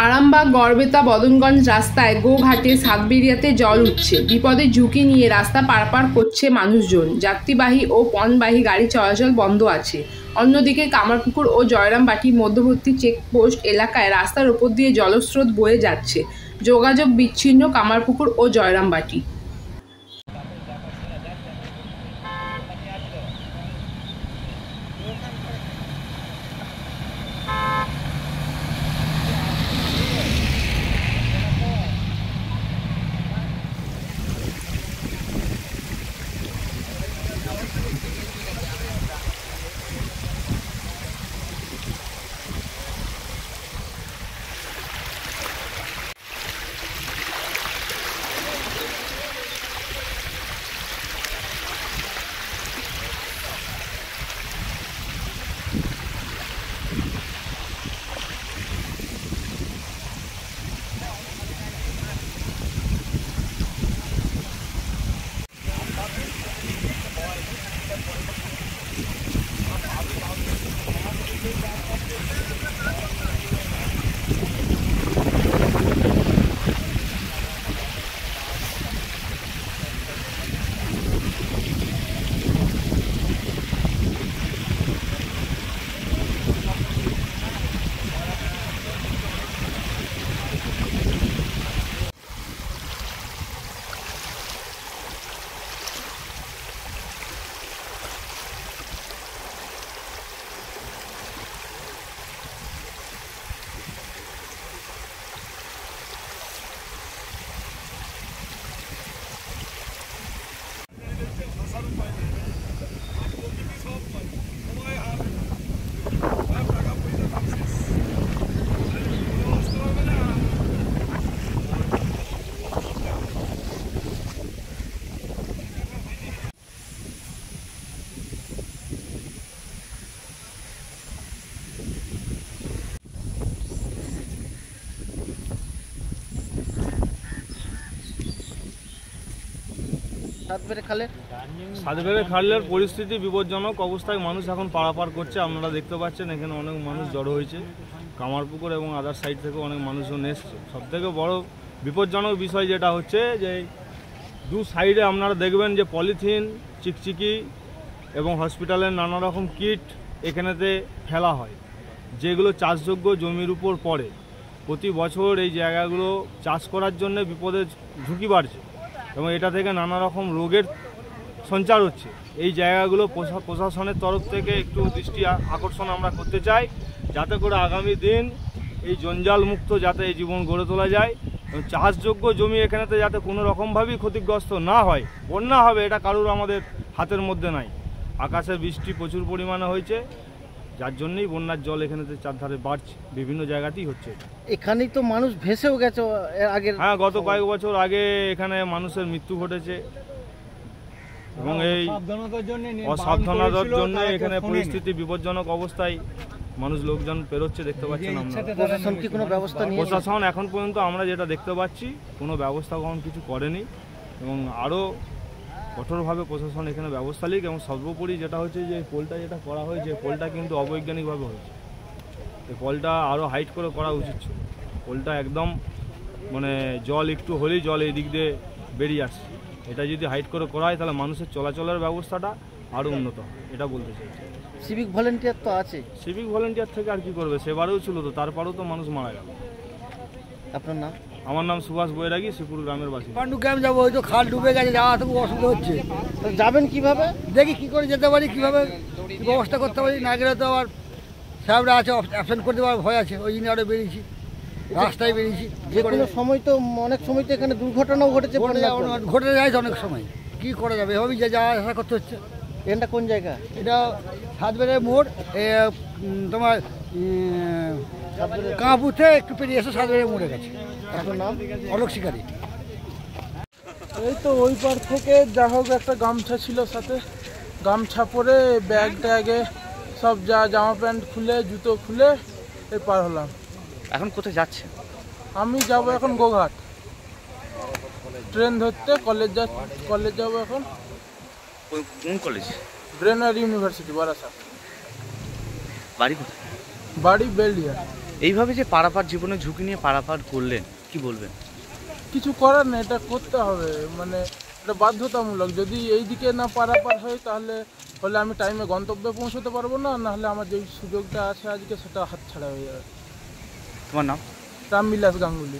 আরামবাগ গড়বেতা বদনগঞ্জ রাস্তায় গোঘাটে সাতবেরিয়াতে জল উঠছে। বিপদের ঝুঁকি নিয়ে রাস্তা পারাপার করছে মানুষজন। যাত্রীবাহী ও পণ্যবাহী গাড়ি চলাচল বন্ধ আছে। অন্যদিকে কামারপুকুর ও জয়রামবাটির মধ্যবর্তী চেকপোস্ট এলাকায় রাস্তার উপর দিয়ে জলস্রোত বয়ে যাচ্ছে। যোগাযোগ বিচ্ছিন্ন কামারপুকুর ও জয়রামবাটি। সাতবেড়ে খালের পরিস্থিতি বিপজ্জনক অবস্থায় মানুষ এখন পারাপার করছে। আপনারা দেখতে পাচ্ছেন এখানে অনেক মানুষ জড়ো হয়েছে। কামারপুকুর এবং আদার সাইড থেকে অনেক মানুষজন এসছে। সবথেকে বড় বিপজ্জনক বিষয় যেটা হচ্ছে যে দু সাইডে আপনারা দেখবেন যে পলিথিন, চিকচিকি এবং হসপিটালের নানা রকম কিট এখানেতে ফেলা হয়, যেগুলো চাষযোগ্য জমির উপর পড়ে। প্রতি বছর এই জায়গাগুলো চাষ করার জন্য বিপদের ঝুঁকি বাড়ছে এবং এটা থেকে নানা রকম রোগের সঞ্চার হচ্ছে। এই জায়গাগুলো প্রশাসনের তরফ থেকে একটু দৃষ্টি আকর্ষণ আমরা করতে চাই, যাতে করে আগামী দিন এই জঞ্জাল মুক্ত যাতে এই জীবন গড়ে তোলা যায় এবং চাষযোগ্য জমি এখানেতে যাতে কোনো রকমভাবেই ক্ষতিগ্রস্ত না হয়। বন্যা হবে এটা কারোর আমাদের হাতের মধ্যে নাই। আকাশে বৃষ্টি প্রচুর পরিমাণে হয়েছে, যার জন্যই বন্যার জল এখানেতে চারধারে বাড়ছে, বিভিন্ন জায়গাতেই হচ্ছে। এখানেই তো মানুষ ভেসেও গেছে আগে। হ্যাঁ, গত কয়েক বছর আগে এখানে মানুষের মৃত্যু ঘটেছে এবং এই অসাবধানতার জন্য এখানে পরিস্থিতি বিপজ্জনক অবস্থায় মানুষ লোকজন পেরোচ্ছে, দেখতে পাচ্ছেন আমরা। প্রশাসন কি কোনো ব্যবস্থা নিয়েছে? প্রশাসন এখন পর্যন্ত আমরা যেটা দেখতে পাচ্ছি কোনো ব্যবস্থা কখন কিছু করেনি এবং আরও কঠোরভাবে প্রশাসন এখানে ব্যবস্থা নিক। এবং সর্বোপরি যেটা হচ্ছে যে পোলটা যেটা করা হয়েছে, পোলটা কিন্তু অবৈজ্ঞানিকভাবে হয়েছে। এই পোলটা আরও হাইট করে করা উচিত ছিল। পোলটা একদম মানে জল একটু হলেই জল এই দিক দিয়ে বেরিয়ে আসছে। এটা যদি হাইট করে করা হয় তাহলে মানুষের চলাচলের ব্যবস্থাটা আরও উন্নত হয়, এটা বলতে চাইছি। সিভিক ভলেন্টিয়ার তো আছে। সিভিক ভলেন্টিয়ার থেকে আর কি করবে, সেবারেও ছিল তো, তারপরেও তো মানুষ মারা গেল। আপনার নাম? আমার নাম সুভাষ বৈরাগী, শ্রীপুর গ্রামের বাসিন্দা। পান্ডু ক্যাম্প যাবো, ওই তো খাল ডুবে গেছে, যাওয়া খুব অসুবিধা হচ্ছে। যাবেন কিভাবে? দেখি কি করে যেতে পারি, কিভাবে ব্যবস্থা করতে পারি। না গেলে তো আবার সাহেবরা আছে, অ্যাবসেন্ট করতে পারার ভয় আছে, ওই জন্য আরও বেরিয়েছি, রাস্তায় বেরিয়েছি। যে কোনো সময় তো অনেক সময় তো এখানে দুর্ঘটনাও ঘটেছে। ঘটে যায় অনেক সময়, কি করা যাবে, এভাবেই যাওয়া আসা করতে হচ্ছে। এটা কোন জায়গা? এটা সাতবেড়ের মোড়, তোমার কামারপুর থেকে একটু পেরিয়ে এসে সাতবেড়ের মোড়ে গেছে। আপনার নাম? অলোক শিকারী। এই তো ওই পার থেকে যা হোক একটা গামছা ছিল সাথে, গামছা পরে ব্যাগ ট্যাগে সব যা জামা প্যান্ট খুলে জুতো খুলে এই পার হলাম। এখন কোথায় যাচ্ছে? আমি যাব এখন গোঘাট, ট্রেন ধরতে কলেজ যাব এখন। কোন কলেজ? ব্রেনওয়ার ইউনিভার্সিটি, বারাসাত। বাড়ি কোথায়? বাড়ি বেলডিয়া। এইভাবে যে পারাপার জীবনে ঝুঁকি নিয়ে পারাপার করলেন, কি বলবেন? কিছু করার নেই, এটা করতে হবে, মানে এটা বাধ্যতামূলক। যদি এই দিকে না পারাপার হয় তাহলে আমি টাইমে গন্তব্যে পৌঁছতে পারবো না, নাহলে আমার যেই সুযোগটা আছে আজকে সেটা হাতছাড়া হয়ে যাবে। তোমার নাম? রামবিলাস গাঙ্গুলি।